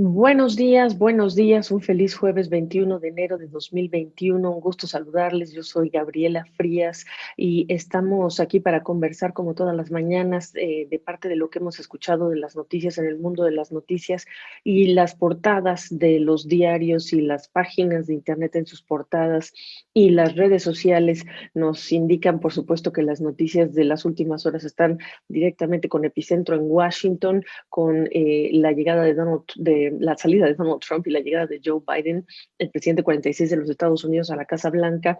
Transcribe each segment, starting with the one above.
Buenos días, un feliz jueves 21 de enero de 2021. Un gusto saludarles. Yo soy Gabriela Frías y estamos aquí para conversar como todas las mañanas de parte de lo que hemos escuchado de las noticias en el mundo de las noticias y las portadas de los diarios y las páginas de internet en sus portadas y las redes sociales nos indican, por supuesto, que las noticias de las últimas horas están directamente con epicentro en Washington con la llegada de la salida de Donald Trump y la llegada de Joe Biden, el presidente 46 de los Estados Unidos, a la Casa Blanca.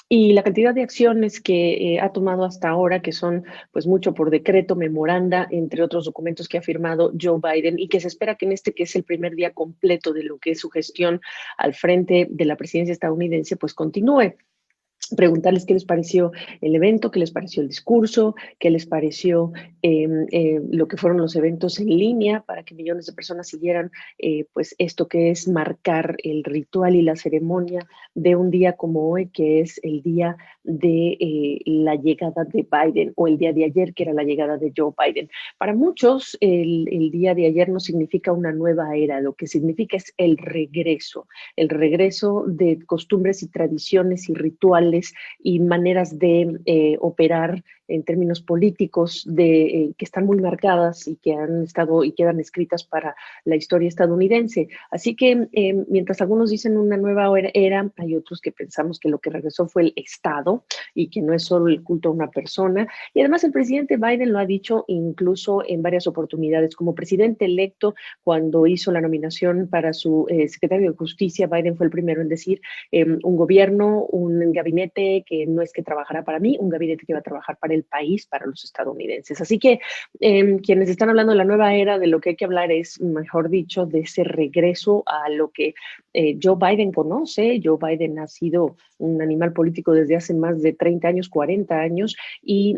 Y la cantidad de acciones que ha tomado hasta ahora, que son pues mucho por decreto, memoranda, entre otros documentos que ha firmado Joe Biden y que se espera que en este, que es el primer día completo de lo que es su gestión al frente de la presidencia estadounidense, pues continúe. Preguntarles qué les pareció el evento, qué les pareció el discurso, qué les pareció lo que fueron los eventos en línea para que millones de personas siguieran pues esto que es marcar el ritual y la ceremonia de un día como hoy, que es el día de la llegada de Biden, o el día de ayer, que era la llegada de Joe Biden. Para muchos, el día de ayer no significa una nueva era, lo que significa es el regreso de costumbres y tradiciones y rituales y maneras de operar en términos políticos que están muy marcadas y que han estado y quedan escritas para la historia estadounidense. Así que mientras algunos dicen una nueva era, hay otros que pensamos que lo que regresó fue el Estado y que no es solo el culto a una persona. Y además el presidente Biden lo ha dicho incluso en varias oportunidades. Como presidente electo, cuando hizo la nominación para su secretario de Justicia, Biden fue el primero en decir un gobierno, un gabinete que no es que trabajará para mí, un gabinete que va a trabajar para el país, para los estadounidenses. Así que quienes están hablando de la nueva era, de lo que hay que hablar es, mejor dicho, de ese regreso a lo que Joe Biden conoce. Joe Biden ha sido un animal político desde hace más de 30 años, 40 años, y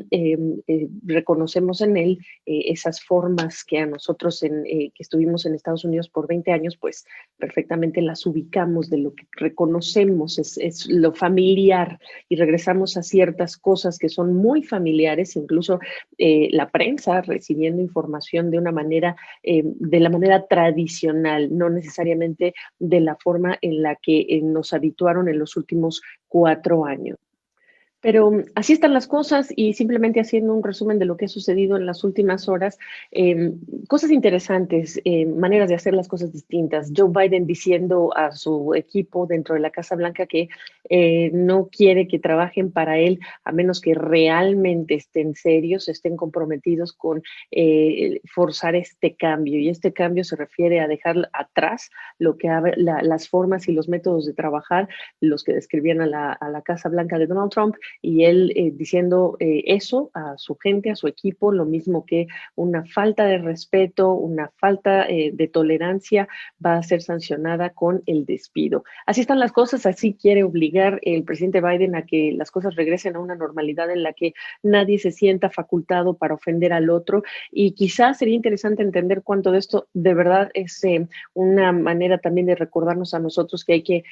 reconocemos en él esas formas que a nosotros que estuvimos en Estados Unidos por 20 años, pues perfectamente las ubicamos, de lo que reconocemos, es lo familiar, y regresamos a ciertas cosas que son muy familiares, incluso la prensa recibiendo información de la manera tradicional, no necesariamente de la forma en la que nos habituaron en los últimos 4 años. Pero así están las cosas, y simplemente haciendo un resumen de lo que ha sucedido en las últimas horas, eh, cosas interesantes, maneras de hacer las cosas distintas. Joe Biden diciendo a su equipo dentro de la Casa Blanca que no quiere que trabajen para él a menos que realmente estén serios, estén comprometidos con forzar este cambio. Y este cambio se refiere a dejar atrás las formas y los métodos de trabajar, los que describían a la Casa Blanca de Donald Trump, y él diciendo eso a su gente, a su equipo, lo mismo que una falta de respeto, una falta de tolerancia va a ser sancionada con el despido. Así están las cosas, así quiere obligar el presidente Biden a que las cosas regresen a una normalidad en la que nadie se sienta facultado para ofender al otro, y quizás sería interesante entender cuánto de esto de verdad es una manera también de recordarnos a nosotros que hay que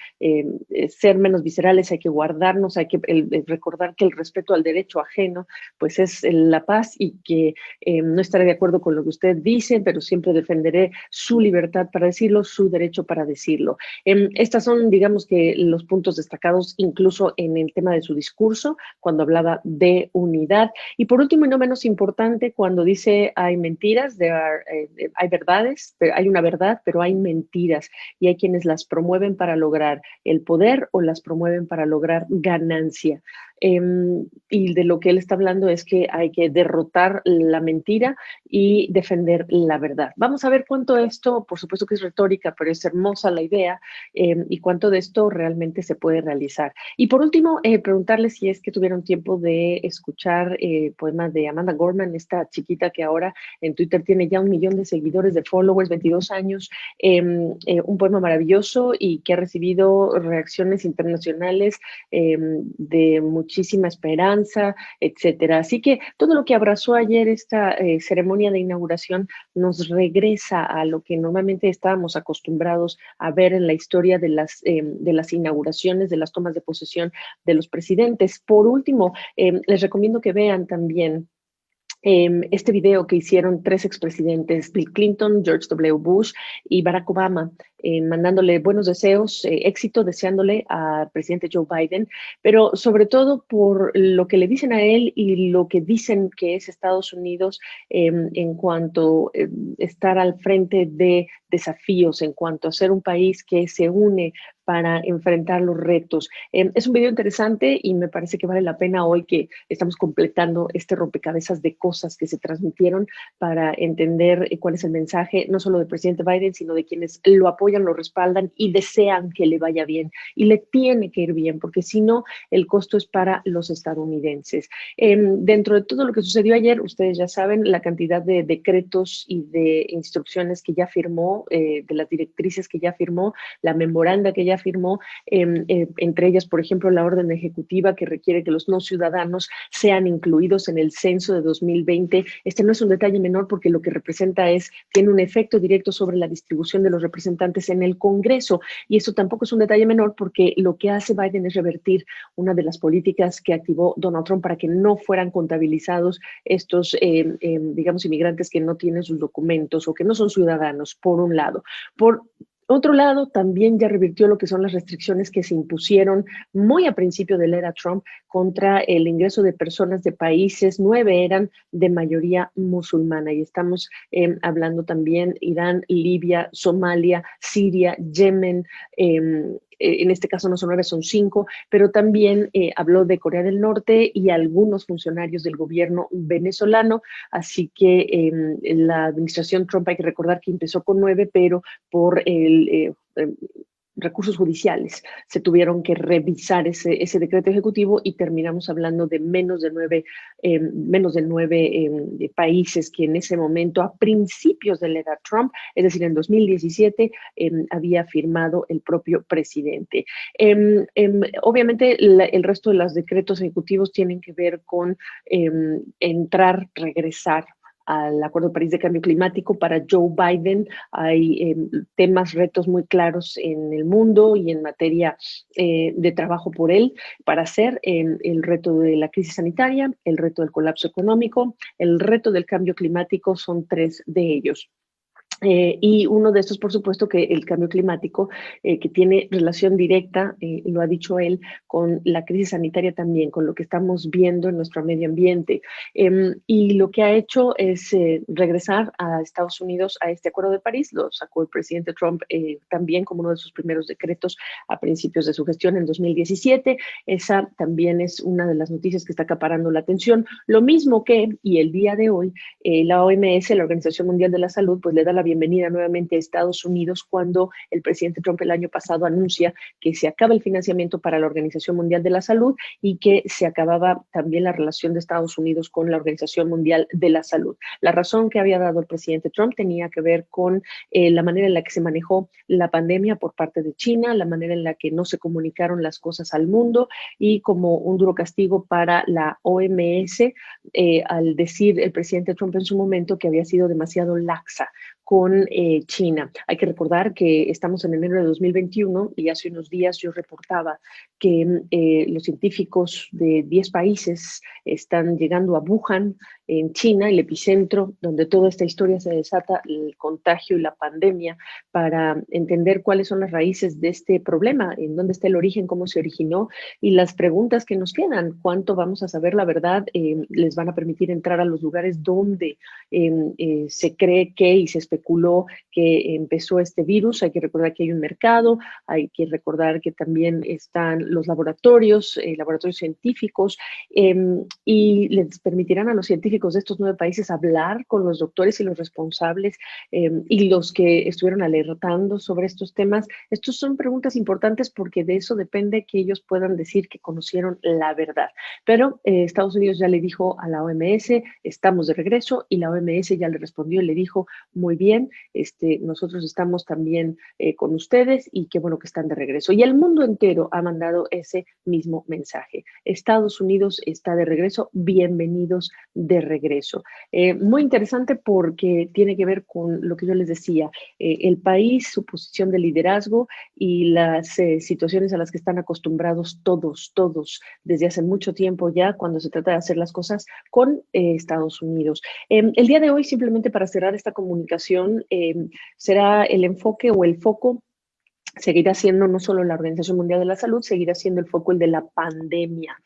ser menos viscerales, hay que guardarnos, hay que recordar que el respeto al derecho ajeno pues es la paz, y que no estaré de acuerdo con lo que usted dice, pero siempre defenderé su libertad para decirlo, su derecho para decirlo. Estas son, digamos, que los puntos destacados incluso en el tema de su discurso, cuando hablaba de unidad. Y por último, y no menos importante, cuando dice hay mentiras, hay verdades, pero hay una verdad, pero hay mentiras, y hay quienes las promueven para lograr el poder o las promueven para lograr ganancia. Y de lo que él está hablando es que hay que derrotar la mentira y defender la verdad. Vamos a ver cuánto esto, por supuesto que es retórica, pero es hermosa la idea, y cuánto de esto realmente se puede realizar. Y por último, preguntarles si es que tuvieron tiempo de escuchar poemas de Amanda Gorman, esta chiquita que ahora en Twitter tiene ya 1 millón de seguidores, de followers, 22 años, un poema maravilloso y que ha recibido reacciones internacionales de muchísima esperanza, etcétera. Así que todo lo que abrazó ayer esta ceremonia de inauguración nos regresa a lo que normalmente estábamos acostumbrados a ver en la historia de las inauguraciones, de las tomas de posesión de los presidentes. Por último, les recomiendo que vean también este video que hicieron tres expresidentes, Bill Clinton, George W. Bush y Barack Obama, mandándole buenos deseos, éxito, deseándole al presidente Joe Biden, pero sobre todo por lo que le dicen a él y lo que dicen que es Estados Unidos en cuanto a estar al frente de desafíos, en cuanto a ser un país que se une para enfrentar los retos. Es un video interesante y me parece que vale la pena hoy que estamos completando este rompecabezas de cosas que se transmitieron para entender cuál es el mensaje, no solo del presidente Biden, sino de quienes lo apoyan, lo respaldan y desean que le vaya bien. Y le tiene que ir bien, porque si no, el costo es para los estadounidenses. Dentro de todo lo que sucedió ayer, ustedes ya saben la cantidad de decretos y de instrucciones que ya firmó, de las directrices que ya firmó, la memoranda que ya firmó, entre ellas, por ejemplo, la orden ejecutiva que requiere que los no ciudadanos sean incluidos en el censo de 2020. Este no es un detalle menor porque lo que representa tiene un efecto directo sobre la distribución de los representantes en el Congreso, y eso tampoco es un detalle menor porque lo que hace Biden es revertir una de las políticas que activó Donald Trump para que no fueran contabilizados estos, digamos, inmigrantes que no tienen sus documentos o que no son ciudadanos, por un lado. Por otro lado, también ya revirtió lo que son las restricciones que se impusieron muy a principio de la era Trump contra el ingreso de personas de países, 9 eran de mayoría musulmana, y estamos hablando también Irán, Libia, Somalia, Siria, Yemen, en este caso no son 9, son 5, pero también habló de Corea del Norte y algunos funcionarios del gobierno venezolano, así que la administración Trump, hay que recordar que empezó con 9, pero por recursos judiciales se tuvieron que revisar ese decreto ejecutivo y terminamos hablando de menos de 9 países que en ese momento, a principios de la era Trump, es decir, en 2017, había firmado el propio presidente. Obviamente, el resto de los decretos ejecutivos tienen que ver con regresar al Acuerdo de París de Cambio Climático. Para Joe Biden hay temas, retos muy claros en el mundo y en materia de trabajo por él para hacer el reto de la crisis sanitaria, el reto del colapso económico, el reto del cambio climático, son 3 de ellos. Y uno de estos, por supuesto, que el cambio climático, que tiene relación directa, lo ha dicho él, con la crisis sanitaria también, con lo que estamos viendo en nuestro medio ambiente. Y lo que ha hecho es regresar a Estados Unidos a este Acuerdo de París. Lo sacó el presidente Trump también como uno de sus primeros decretos a principios de su gestión en 2017. Esa también es una de las noticias que está acaparando la atención. Lo mismo que, y el día de hoy, la OMS, la Organización Mundial de la Salud, pues le da la bienvenida nuevamente a Estados Unidos cuando el presidente Trump el año pasado anuncia que se acaba el financiamiento para la Organización Mundial de la Salud y que se acababa también la relación de Estados Unidos con la Organización Mundial de la Salud. La razón que había dado el presidente Trump tenía que ver con la manera en la que se manejó la pandemia por parte de China, la manera en la que no se comunicaron las cosas al mundo, y como un duro castigo para la OMS, al decir el presidente Trump en su momento que había sido demasiado laxa con China. Hay que recordar que estamos en enero de 2021 y hace unos días yo reportaba que los científicos de 10 países están llegando a Wuhan, en China, el epicentro donde toda esta historia se desata, el contagio y la pandemia, para entender cuáles son las raíces de este problema, en dónde está el origen, cómo se originó, y las preguntas que nos quedan: ¿cuánto vamos a saber la verdad? ¿Les van a permitir entrar a los lugares donde se cree que y se especuló que empezó este virus? Hay que recordar que hay un mercado, hay que recordar que también están los laboratorios científicos, y les permitirán a los científicos de estos 9 países hablar con los doctores y los responsables y los que estuvieron alertando sobre estos temas. Estas son preguntas importantes porque de eso depende que ellos puedan decir que conocieron la verdad. Pero Estados Unidos ya le dijo a la OMS: estamos de regreso, y la OMS ya le respondió y le dijo: muy bien, nosotros estamos también con ustedes, y qué bueno que están de regreso. Y el mundo entero ha mandado ese mismo mensaje: Estados Unidos está de regreso, bienvenidos de regreso. regreso. Muy interesante porque tiene que ver con lo que yo les decía, el país, su posición de liderazgo y las situaciones a las que están acostumbrados todos, desde hace mucho tiempo ya, cuando se trata de hacer las cosas con Estados Unidos. El día de hoy, simplemente para cerrar esta comunicación, será el enfoque o el foco. Seguirá siendo no solo la Organización Mundial de la Salud, seguirá siendo el foco el de la pandemia.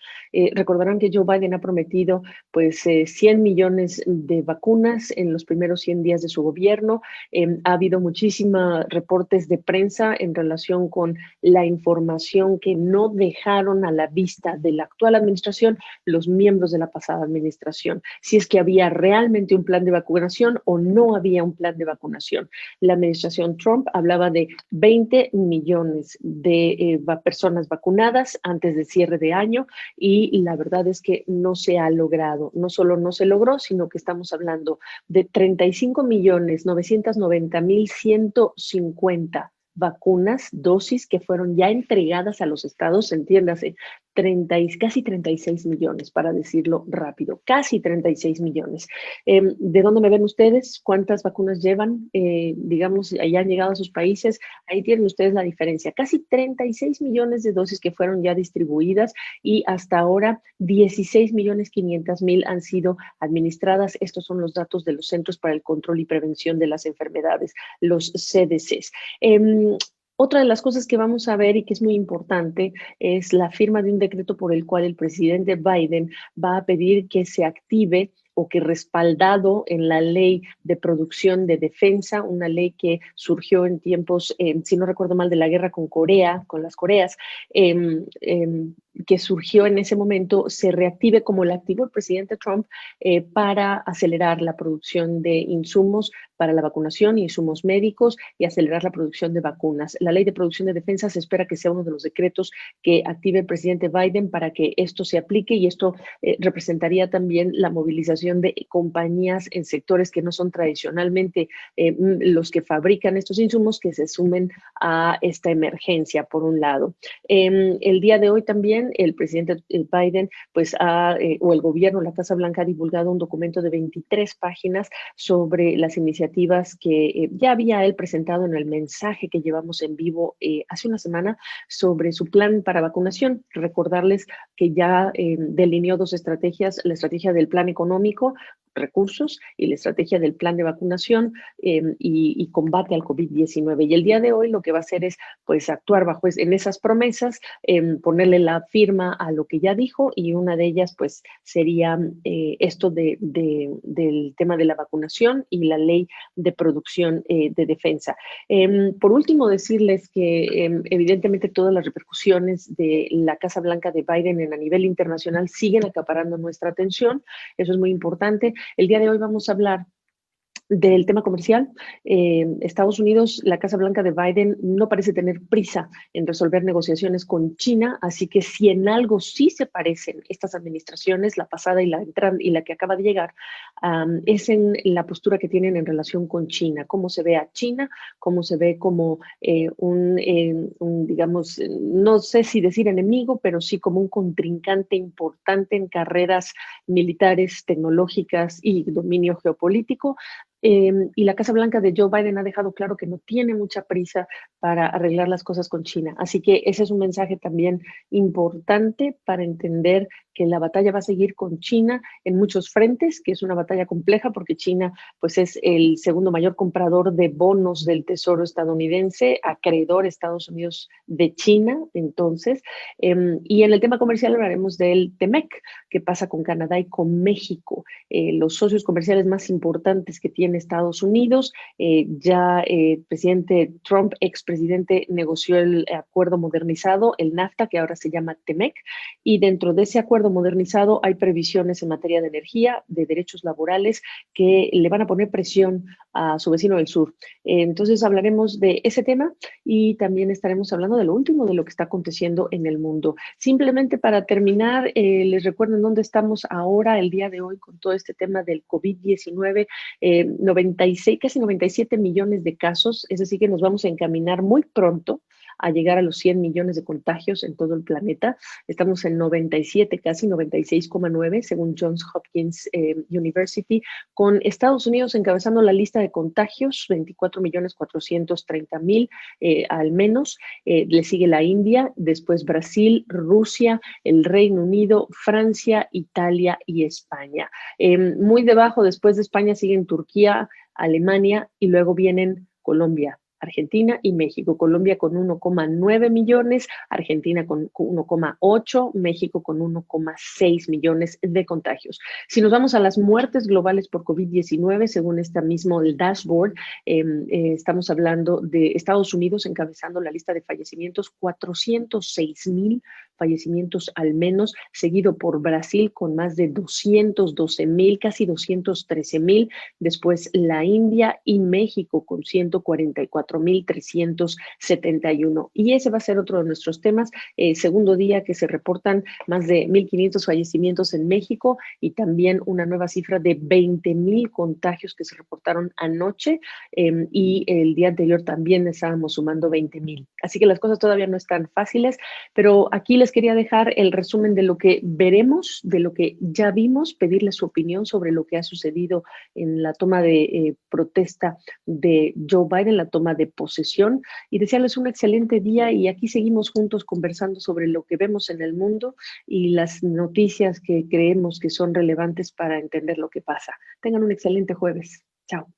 Recordarán que Joe Biden ha prometido pues 100 millones de vacunas en los primeros 100 días de su gobierno. Ha habido muchísimos reportes de prensa en relación con la información que no dejaron a la vista de la actual administración los miembros de la pasada administración, si es que había realmente un plan de vacunación o no había un plan de vacunación. La administración Trump hablaba de 20 millones de personas vacunadas antes del cierre de año y la verdad es que no se ha logrado. No solo no se logró, sino que estamos hablando de 35.990.150 vacunas, dosis que fueron ya entregadas a los estados, entiéndase, casi 36 millones, para decirlo rápido, casi 36 millones. ¿De dónde me ven ustedes? ¿Cuántas vacunas llevan? Digamos, ya han llegado a sus países. Ahí tienen ustedes la diferencia. Casi 36 millones de dosis que fueron ya distribuidas y hasta ahora 16.500.000 han sido administradas. Estos son los datos de los Centros para el Control y Prevención de las Enfermedades, los CDCs. Otra de las cosas que vamos a ver y que es muy importante es la firma de un decreto por el cual el presidente Biden va a pedir que se active o que respaldado en la ley de producción de defensa, una ley que surgió en tiempos, si no recuerdo mal, de la guerra con Corea, con las Coreas, que surgió en ese momento, se reactive como la activó el presidente Trump para acelerar la producción de insumos para la vacunación, insumos médicos y acelerar la producción de vacunas. La ley de producción de defensa se espera que sea uno de los decretos que active el presidente Biden para que esto se aplique y esto representaría también la movilización de compañías en sectores que no son tradicionalmente los que fabrican estos insumos que se sumen a esta emergencia, por un lado. El día de hoy también el presidente Biden, pues o el gobierno, la Casa Blanca ha divulgado un documento de 23 páginas sobre las iniciativas que ya había él presentado en el mensaje que llevamos en vivo hace una semana sobre su plan para vacunación. Recordarles que ya delineó dos estrategias, la estrategia del plan económico, recursos, y la estrategia del plan de vacunación y combate al COVID-19. Y el día de hoy lo que va a hacer es pues actuar bajo en esas promesas, ponerle la firma a lo que ya dijo, y una de ellas pues sería esto del tema de la vacunación y la ley de producción de defensa. Por último, decirles que evidentemente todas las repercusiones de la Casa Blanca de Biden a nivel internacional siguen acaparando nuestra atención. Eso es muy importante. El día de hoy vamos a hablar del tema comercial. Estados Unidos, la Casa Blanca de Biden no parece tener prisa en resolver negociaciones con China, así que si en algo sí se parecen estas administraciones, la pasada y la que acaba de llegar, es en la postura que tienen en relación con China, cómo se ve a China, cómo se ve como digamos, no sé si decir enemigo, pero sí como un contrincante importante en carreras militares, tecnológicas y dominio geopolítico. Y la Casa Blanca de Joe Biden ha dejado claro que no tiene mucha prisa para arreglar las cosas con China. Así que ese es un mensaje también importante para entender que la batalla va a seguir con China en muchos frentes, que es una batalla compleja porque China pues es el segundo mayor comprador de bonos del Tesoro estadounidense, acreedor Estados Unidos de China. Entonces, y en el tema comercial hablaremos del TEMEC, que pasa con Canadá y con México, los socios comerciales más importantes que tiene Estados Unidos. Ya el presidente Trump, expresidente, negoció el acuerdo modernizado, el NAFTA, que ahora se llama TEMEC, y dentro de ese acuerdo modernizado hay previsiones en materia de energía, de derechos laborales, que le van a poner presión a su vecino del sur. Entonces hablaremos de ese tema y también estaremos hablando de lo último, de lo que está aconteciendo en el mundo. Simplemente para terminar, les recuerdo en dónde estamos ahora, el día de hoy, con todo este tema del COVID-19, 96, casi 97 millones de casos, es decir, que nos vamos a encaminar muy pronto a llegar a los 100 millones de contagios en todo el planeta. Estamos en 97, casi 96,9, según Johns Hopkins University, con Estados Unidos encabezando la lista de contagios, 24.430.000 al menos. Le sigue la India, después Brasil, Rusia, el Reino Unido, Francia, Italia y España. Muy debajo, después de España, siguen Turquía, Alemania y luego vienen Colombia, Argentina y México. Colombia con 1,9 millones, Argentina con 1,8, México con 1,6 millones de contagios. Si nos vamos a las muertes globales por COVID-19, según esta mismo el dashboard, estamos hablando de Estados Unidos encabezando la lista de fallecimientos, 406,000 fallecimientos al menos, seguido por Brasil con más de 212,000, casi 213,000, después la India y México con 144,371. Y ese va a ser otro de nuestros temas, segundo día que se reportan más de 1,500 fallecimientos en México y también una nueva cifra de 20,000 contagios que se reportaron anoche, y el día anterior también estábamos sumando 20,000. Así que las cosas todavía no están fáciles, pero aquí les quería dejar el resumen de lo que veremos, de lo que ya vimos, pedirles su opinión sobre lo que ha sucedido en la toma de protesta de Joe Biden, la toma de posesión, y desearles un excelente día. Y aquí seguimos juntos conversando sobre lo que vemos en el mundo y las noticias que creemos que son relevantes para entender lo que pasa. Tengan un excelente jueves. Chao.